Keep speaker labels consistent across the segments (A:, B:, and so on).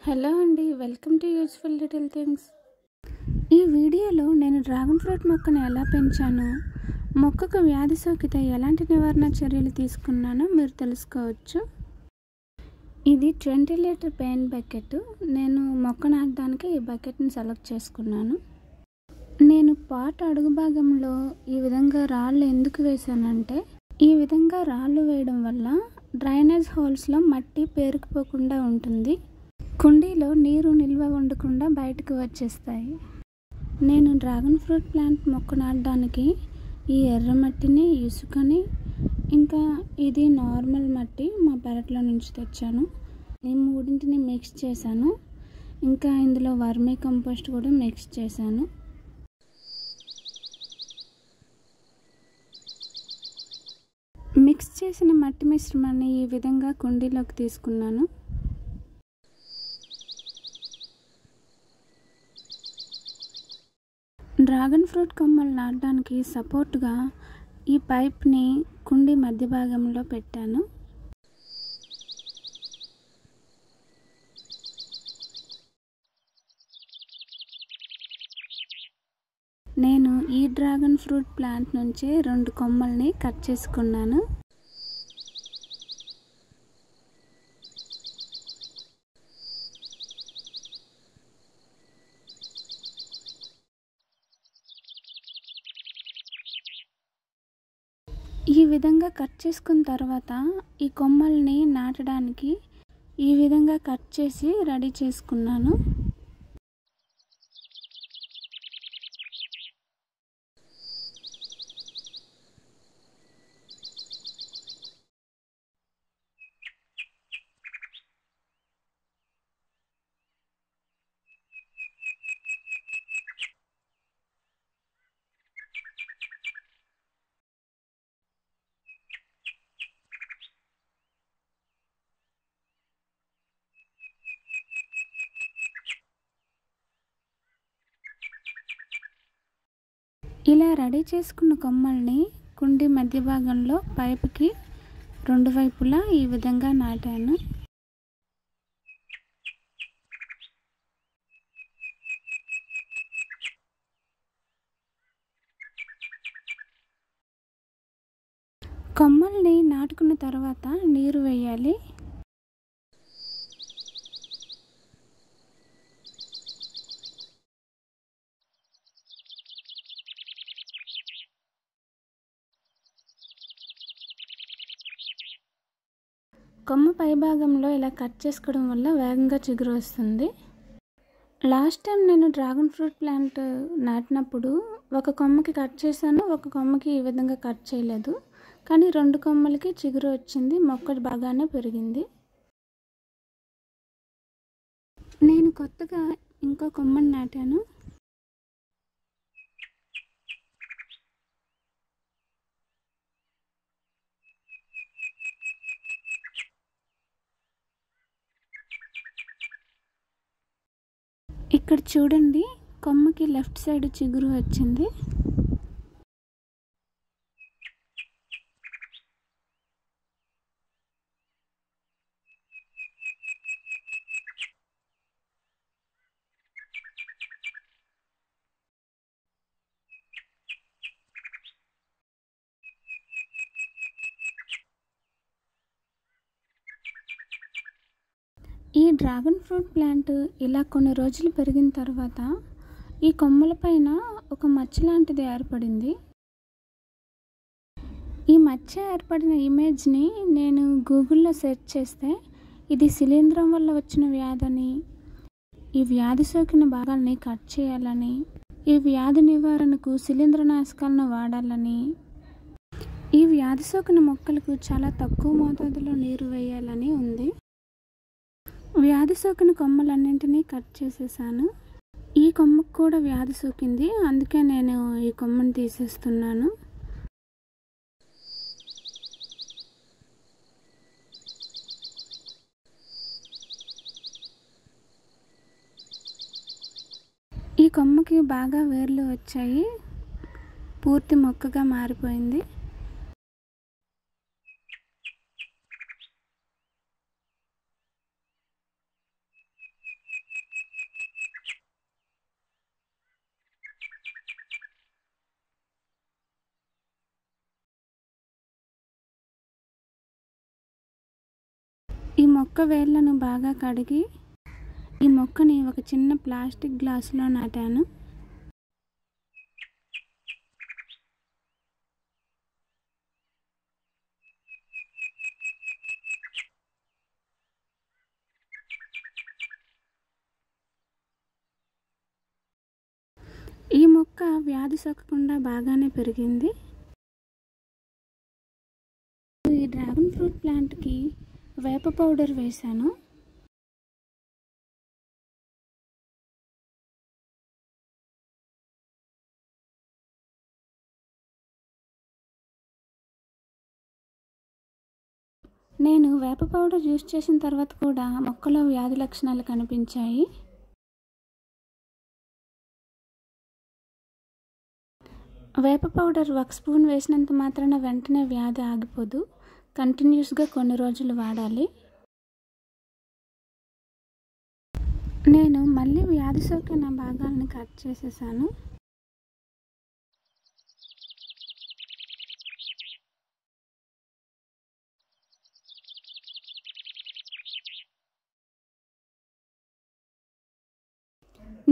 A: Hello అండి, welcome to useful little things. ఈ వీడియోలో నేను డ్రాగన్ ఫ్రూట్ మొక్కను ఎలా పెంచానో, మొక్కకు వ్యాధి సోకితే ఎలాంటి నివారణ చర్యలు తీసుకున్నానో మీరు తెలుసుకోవచ్చు. ఇది 20 లీటర్ పెయింట్ బకెట్. నేను మొక్క నాటడానికి ఈ బకెట్ని సెలెక్ట్ చేసుకున్నాను. నేను పాట్ అడుగు భాగంలో ఈ విధంగా రాళ్ళు ఎందుకు వేసానంటే, ఈ విధంగా రాళ్ళు వేయడం వల్ల డ్రైనేజ్ హోల్స్లో మట్టి పేరుకుపోకుండా ఉంటుంది. కుండీలో నీరు నిల్వ ఉండకుండా బయటకు వచ్చేస్తాయి. నేను డ్రాగన్ ఫ్రూట్ ప్లాంట్ మొక్క నాటడానికి ఈ ఎర్ర మట్టిని, ఇసుకని, ఇంకా ఇది నార్మల్ మట్టి మా పెరట్లో నుంచి తెచ్చాను. ఈ మూడింటిని మిక్స్ చేశాను. ఇంకా ఇందులో వర్మీ కంపోస్ట్ కూడా మిక్స్ చేశాను. మిక్స్ చేసిన మట్టి మిశ్రమాన్ని ఈ విధంగా కుండీలోకి తీసుకున్నాను. డ్రాగన్ ఫ్రూట్ కొమ్మలు నాటడానికి సపోర్ట్గా ఈ పైప్ని కుండీ మధ్య భాగంలో పెట్టాను. నేను ఈ డ్రాగన్ ఫ్రూట్ ప్లాంట్ నుంచే 2 కొమ్మల్ని కట్ చేసుకున్నాను. ఈ విధంగా కట్ చేసుకున్న తర్వాత ఈ కొమ్మల్ని నాటడానికి ఈ విధంగా కట్ చేసి రెడీ చేసుకున్నాను. ఇలా రెడీ చేసుకున్న కొమ్మల్ని కుండీ మధ్య భాగంలో పైపుకి 2 వైపులా ఈ విధంగా నాటాను. కొమ్మల్ని నాటుకున్న తర్వాత నీరు వేయాలి. కొమ్మ పై భాగంలో ఇలా కట్ చేసుకోవడం వల్ల వేగంగా చిగురు వస్తుంది. లాస్ట్ టైం నేను డ్రాగన్ ఫ్రూట్ ప్లాంట్ నాటినప్పుడు ఒక కొమ్మకి కట్ చేశాను, ఒక కొమ్మకి ఈ విధంగా కట్ చేయలేదు. కానీ 2 కొమ్మలకి చిగురు వచ్చింది, మొక్క బాగానే పెరిగింది. నేను కొత్తగా ఇంకో కొమ్మని నాటాను. ఇక్కడ చూడండి, కొమ్మకి లెఫ్ట్ సైడ్ చిగురు వచ్చింది. ఈ డ్రాగన్ ఫ్రూట్ ప్లాంట్ ఇలా కొన్ని రోజులు పెరిగిన తర్వాత ఈ కొమ్మల పైన ఒక మచ్చ లాంటిది ఏర్పడింది. ఈ మచ్చ ఏర్పడిన ఇమేజ్ని నేను గూగుల్లో సెర్చ్ చేస్తే ఇది శిలీంధ్రం వల్ల వచ్చిన వ్యాధని, ఈ వ్యాధి సోకిన భాగాల్ని కట్ చేయాలని, ఈ వ్యాధి నివారణకు శిలీంద్రనాశకాలను వాడాలని, ఈ వ్యాధి సోకిన మొక్కలకు చాలా తక్కువ మోతాదులో నీరు వేయాలని ఉంది. వ్యాధి సోకిన కొమ్మలన్నింటినీ కట్ చేసేసాను. ఈ కొమ్మకు కూడా వ్యాధి సోకింది, అందుకే నేను ఈ కొమ్మని తీసేస్తున్నాను. ఈ కొమ్మకి బాగా వేర్లు వచ్చాయి, పూర్తి మొక్కగా మారిపోయింది. మొక్క వేళ్ళను బాగా కడిగి ఈ మొక్కని ఒక చిన్న ప్లాస్టిక్ గ్లాసులో నాటాను. ఈ మొక్క వ్యాధి సోకకుండా బాగానే పెరిగింది. ఈ డ్రాగన్ ఫ్రూట్ ప్లాంట్కి వేప పౌడర్ వేశాను. నేను వేప పౌడర్ యూజ్ చేసిన తర్వాత కూడా మొక్కలో వ్యాధి లక్షణాలు కనిపించాయి. వేప పౌడర్ 1 స్పూన్ వేసినంత మాత్రాన వెంటనే వ్యాధి ఆగిపోదు. కంటిన్యూస్గా కొన్ని రోజులు వాడాలి. నేను మళ్ళీ వ్యాధి సోకిన భాగాలను కట్ చేసేసాను.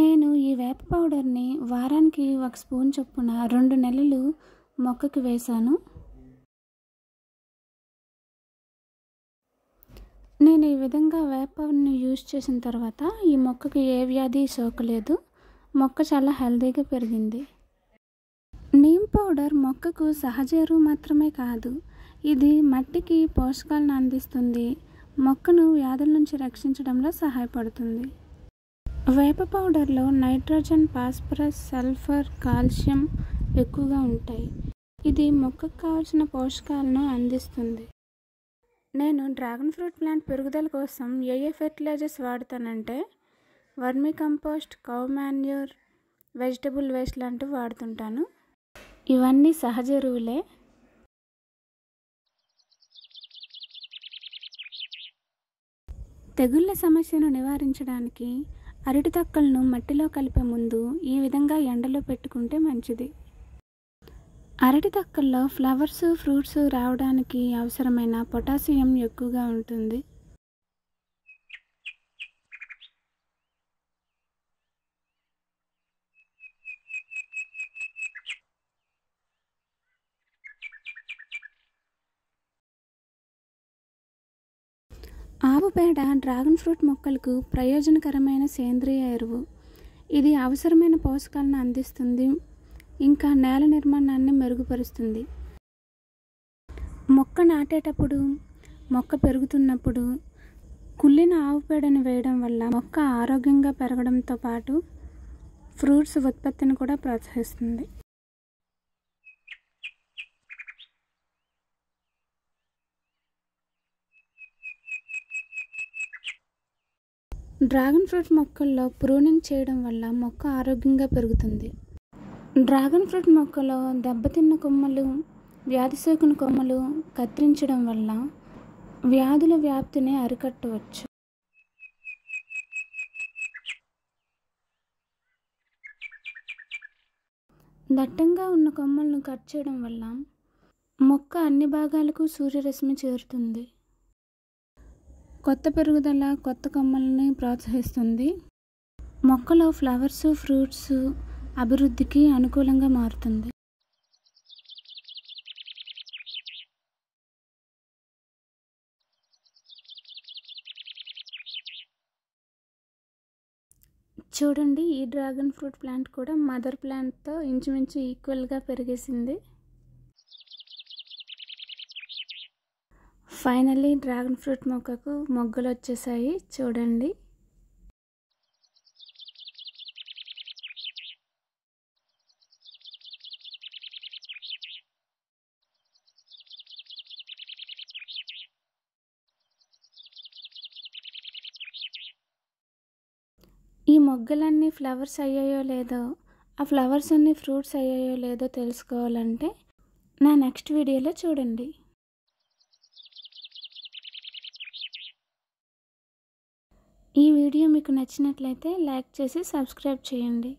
A: నేను ఈ వేప పౌడర్ని వారానికి 1 స్పూన్ చొప్పున 2 నెలలు మొక్కకి వేశాను. నేను ఈ విధంగా వేపని యూజ్ చేసిన తర్వాత ఈ మొక్కకి ఏ వ్యాధి సోకలేదు. మొక్క చాలా హెల్తీగా పెరిగింది. నీమ్ పౌడర్ మొక్కకు సహజ ఎరువు మాత్రమే కాదు, ఇది మట్టికి పోషకాలను అందిస్తుంది. మొక్కను వ్యాధుల నుంచి రక్షించడంలో సహాయపడుతుంది. వేప పౌడర్లో నైట్రోజన్, ఫాస్ఫరస్, సల్ఫర్, కాల్షియం ఎక్కువగా ఉంటాయి. ఇది మొక్కకు కావాల్సిన పోషకాలను అందిస్తుంది. నేను డ్రాగన్ ఫ్రూట్ ప్లాంట్ పెరుగుదల కోసం ఏ ఫెర్టిలైజర్స్ వాడతానంటే vermicompost, cow manure, vegetable waste లాంటివి వాడుతుంటాను. ఇవన్నీ సహజ ఎరువులే. తెగుళ్ళ సమస్యను నివారించడానికి అరటి తొక్కలను మట్టిలో కలిపే ముందు ఈ విధంగా ఎండలో పెట్టుకుంటే మంచిది. అరటి తొక్కల్లో ఫ్లవర్స్, ఫ్రూట్స్ రావడానికి అవసరమైన పొటాషియం ఎక్కువగా ఉంటుంది. ఆవు పేడ డ్రాగన్ ఫ్రూట్ మొక్కలకు ప్రయోజనకరమైన సేంద్రియ ఎరువు. ఇది అవసరమైన పోషకాలను అందిస్తుంది, ఇంకా నేల నిర్మాణాన్ని మెరుగుపరుస్తుంది. మొక్క నాటేటప్పుడు, మొక్క పెరుగుతున్నప్పుడు కుళ్ళిన ఆవు పేడను వేయడం వల్ల మొక్క ఆరోగ్యంగా పెరగడంతో పాటు ఫ్రూట్స్ ఉత్పత్తిని కూడా ప్రోత్సహిస్తుంది. డ్రాగన్ ఫ్రూట్ మొక్కల్లో ప్రూనింగ్ చేయడం వల్ల మొక్క ఆరోగ్యంగా పెరుగుతుంది. డ్రాగన్ ఫ్రూట్ మొక్కలో దెబ్బతిన్న కొమ్మలు, వ్యాధి సోకిన కొమ్మలు కత్తిరించడం వల్ల వ్యాధుల వ్యాప్తిని అరికట్టవచ్చు. దట్టంగా ఉన్న కొమ్మలను కట్ చేయడం వల్ల మొక్క అన్ని భాగాలకు సూర్యరశ్మి చేరుతుంది. కొత్త పెరుగుదల, కొత్త కొమ్మల్ని ప్రోత్సహిస్తుంది. మొక్కలో ఫ్లవర్స్, ఫ్రూట్స్ అభివృద్ధికి అనుకూలంగా మారుతుంది. చూడండి, ఈ డ్రాగన్ ఫ్రూట్ ప్లాంట్ కూడా మదర్ ప్లాంట్తో ఇంచుమించు ఈక్వల్గా పెరిగేసింది. ఫైనల్లీ డ్రాగన్ ఫ్రూట్ మొక్కకు మొగ్గలు వచ్చేసాయి. చూడండి, ఈ మొగ్గలన్నీ ఫ్లవర్స్ అయ్యాయో లేదో, ఆ ఫ్లవర్స్ అన్నీ ఫ్రూట్స్ అయ్యాయో లేదో తెలుసుకోవాలంటే నా నెక్స్ట్ వీడియోలో చూడండి. ఈ వీడియో మీకు నచ్చినట్లయితే లైక్ చేసి సబ్స్క్రైబ్ చేయండి.